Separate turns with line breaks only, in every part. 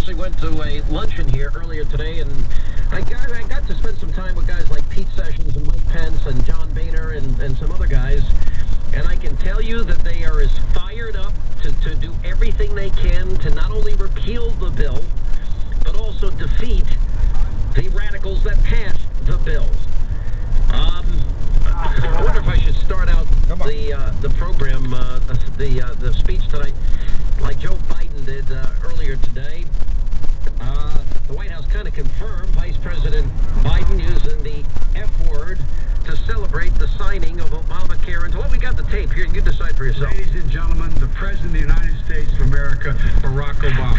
actually went to a luncheon here earlier today, and I got to spend some time with guys like Pete Sessions and Mike Pence and John Boehner and some other guys, and I can tell you that they are as fired up to do everything they can to not only repeal the bill, but also defeat the radicals that passed the bill. I wonder if I should start out the program, the speech tonight, like Joe Biden did earlier today. The White House kind of confirmed Vice President Biden using the F word to celebrate the signing of Obamacare. And well, we got the tape here, and you decide for yourself.
Ladies and gentlemen, the President of the United States of America, Barack Obama.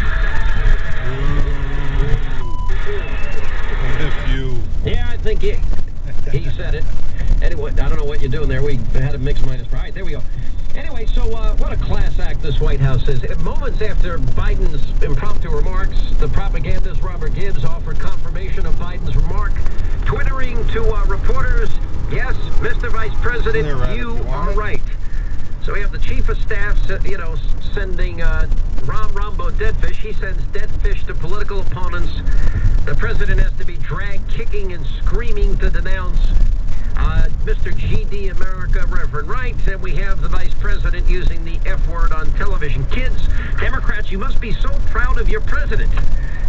Yeah, I think he said it. Anyway, I don't know what you're doing there. We had a mixed minus. All right, there we go. Anyway, so what a class act this White House is. Moments after Biden's impromptu remarks, the propagandist Robert Gibbs offered confirmation of Biden's remark, twittering to reporters, "Yes, Mr. Vice President, you are right." So we have the chief of staff, sending Rambo dead fish. He sends dead fish to political opponents. The president has to be dragged kicking and screaming to denounce Mr. GD America, Reverend Wright, and we have the vice president using the F word on television. Kids, Democrats, you must be so proud of your president.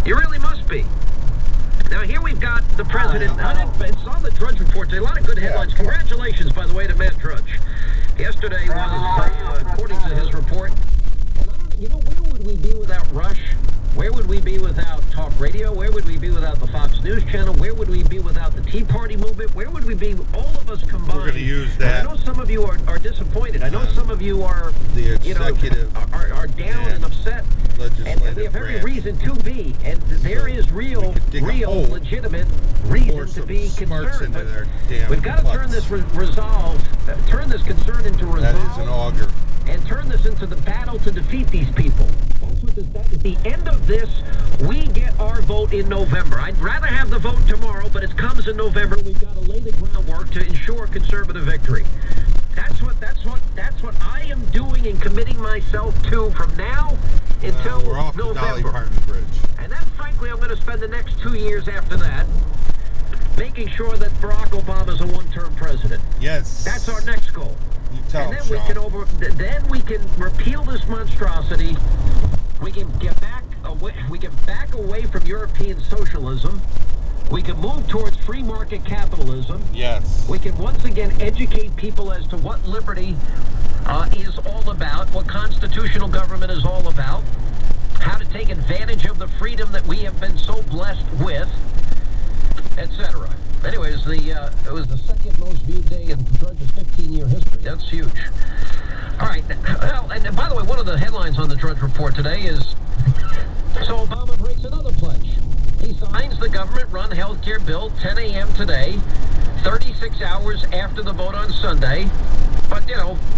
You really must be. Now, here we've got the president. It's on the Drudge Report today. A lot of good headlines. Congratulations, by the way, to Matt Drudge. Yesterday was, according to his report, where would we be without Rush? Where would we be without talk radio? Where would we be without the Fox News Channel? Where would we be without the Tea Party movement? Where would we be, all of us combined?
We're going to use that.
I know some of you are disappointed. I know some of you are,
the executive,
are down and upset. And we have every reason to be. And there is real, legitimate reason to be concerned. But we've got to turn this turn this concern into resolve.
That is an auger.
And turn this into the battle to defeat these people. That's what this does. At the end of this, we get our vote in November. I'd rather have the vote tomorrow, but it comes in November. We've got to lay the groundwork to ensure conservative victory. That's what I am doing and committing myself to from now until
we're off
November.
The Dolly Parton Bridge.
And then, frankly, I'm going to spend the next 2 years after that making sure that Barack Obama is a one-term president.
Yes.
That's our next goal.
And
then we can repeal this monstrosity. We can get back away. We can back away from European socialism. We can move towards free market capitalism.
Yes.
We can once again educate people as to what liberty is all about, what constitutional government is all about, how to take advantage of the freedom that we have been so blessed with, etc. Anyways, it was the second most viewed day in Drudge's 15-year history. That's huge. All right. Well, and by the way, one of the headlines on the Drudge Report today is, so Obama breaks another pledge. He signs the government-run health care bill 10 a.m. today, 36 hours after the vote on Sunday. But,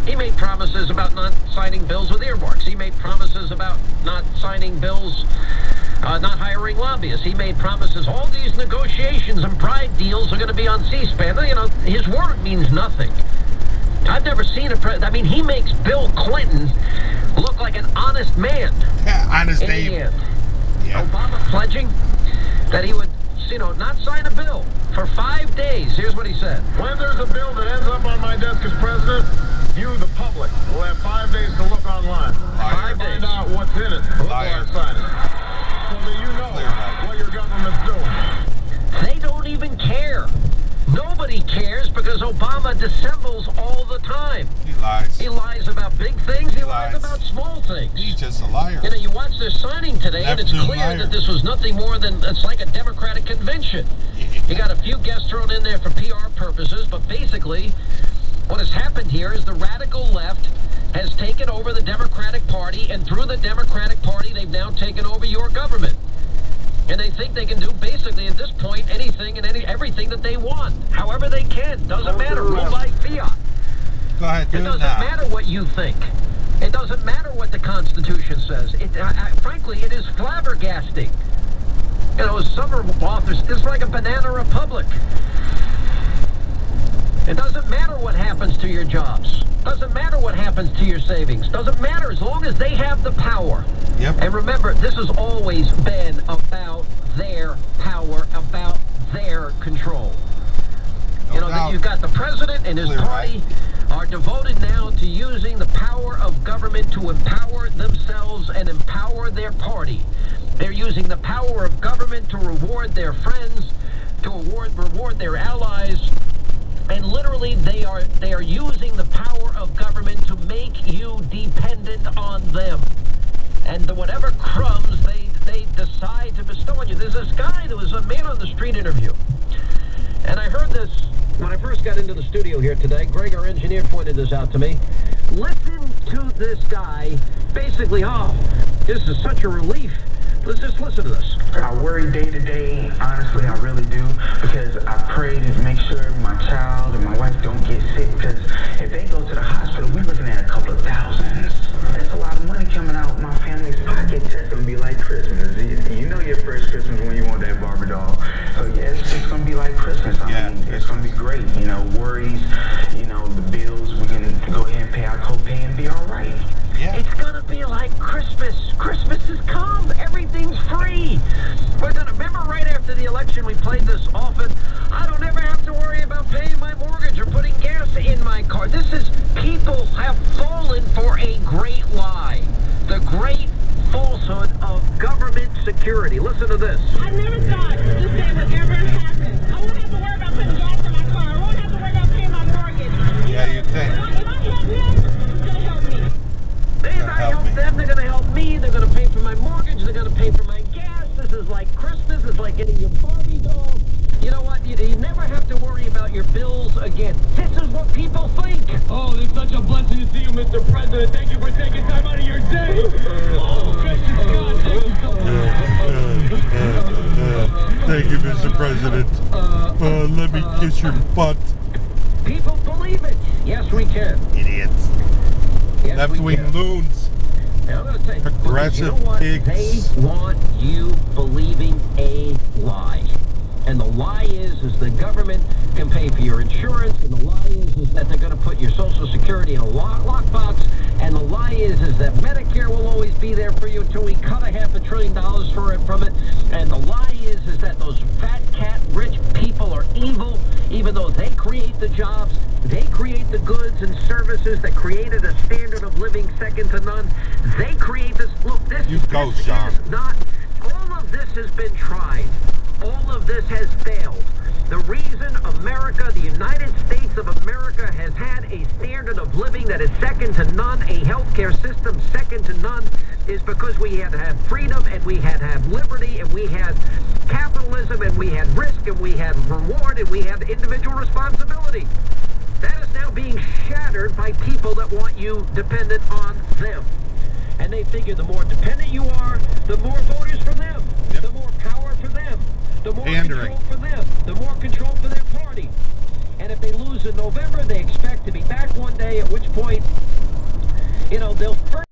he made promises about not signing bills with earmarks. He made promises about not signing bills, not hiring lobbyists. He made promises. All these negotiations and bribe deals are going to be on C-SPAN. His word means nothing. I've never seen a president. He makes Bill Clinton look like an honest man.
Yeah, honest name.
Yeah. Obama pledging that he would, not sign a bill for 5 days. Here's what he said.
When there's a bill that ends up on my desk as president, you, the public, will have 5 days to look online.
Liar.
Find out what's in it before I sign it. So that you know what your government's doing.
They don't even care. Nobody cares because Obama dissembles all the time.
He lies.
He lies about big things. He lies about small things.
He's just a liar.
You watch this signing today, and it's clear that this was nothing more than, it's like a Democratic convention. You got a few guests thrown in there for PR purposes, but basically, what has happened here is the radical left has taken over the Democratic Party, and through the Democratic Party, they've now taken over your government. And they think they can do basically at this point anything and everything that they want, however they can. Doesn't matter. Rule by fiat.
Go ahead.
It doesn't matter what you think. It doesn't matter what the Constitution says. Frankly, it is flabbergasting. Some authors, it's like a banana republic. It doesn't matter what happens to your jobs. Doesn't matter what happens to your savings. Doesn't matter as long as they have the power.
Yep.
And remember, this has always been about their power, about their control.
No doubt.
You've got the president and his
Clear,
party are devoted now to using the power of government to empower themselves and empower their party. They're using the power of government to reward their friends, to reward their allies, and literally they are using the power of government to make you dependent on them. And whatever crumbs they decide to bestow on you. There's this guy, there was a man on the street interview. And I heard this when I first got into the studio here today. Greg, our engineer, pointed this out to me. Listen to this guy. Basically, this is such a relief. Let's just listen to this.
I worry day to day, honestly, I really do, because I pray to make sure my child and my wife don't get sick, because if they go to the hospital, we're looking at a couple of thousands. That's a lot of money coming out of my family's pocket. It's going to be like Christmas. You know your first Christmas when you want that Barbie doll. So yeah, it's going to be like Christmas. I mean, it's going to be great. Worries, the bills, we can go ahead and pay our copay and be all right.
Yeah.
It's gonna be like Christmas. Christmas has come. Everything's free. We're gonna remember right after the election we played this often. I don't ever have to worry about paying my mortgage or putting gas in my car. People have fallen for a great lie. The great falsehood of government security. Listen to this.
I never thought this day would ever happen. I won't have to worry about putting gas in my car. I won't have to worry about paying my mortgage.
Yeah, you think.
If I help them, it's gonna help me.
If I help them, they're going to help me. They're going to pay for my mortgage. They're going to pay for my gas. This is like Christmas. It's like getting your Barbie doll. You know what? You never have to worry about your bills again. This is what people think.
Oh, it's such a blessing to see you, Mr. President. Thank you for taking time out of your day. Oh, gracious God, thank you so much.
Thank you, Mr. President. Let me kiss your butt.
People believe it. Yes, we can.
Idiots.
Yes,
Left-wing loons.
Now, I'm going to tell you,
Progressive
you know what?
pigs.
They want you believing a lie. And the lie is the government can pay for your insurance, and the lie is that they're going to put your Social Security in a lockbox, and the lie is that Medicare will always be there for you until we cut $500 billion from it, and the lie is that those fat cat rich people are evil, even though they create the jobs, they create the goods and services that created a standard of living second to none. They create this. Look, this
You go, Sean.
is not. All of this has been tried. All of this has failed. The reason America, the United States of America, has had a standard of living that is second to none, a healthcare system second to none, is because we had to have freedom, and we had to have liberty, and we had capitalism, and we had risk, and we had reward, and we had individual responsibility. That is now being shattered by people that want you dependent on them. And they figure the more dependent you are, the more voters for them, the more power for them, the more
Pandering.
control for them, the more control for their party. And if they lose in November, they expect to be back one day, at which point, they'll first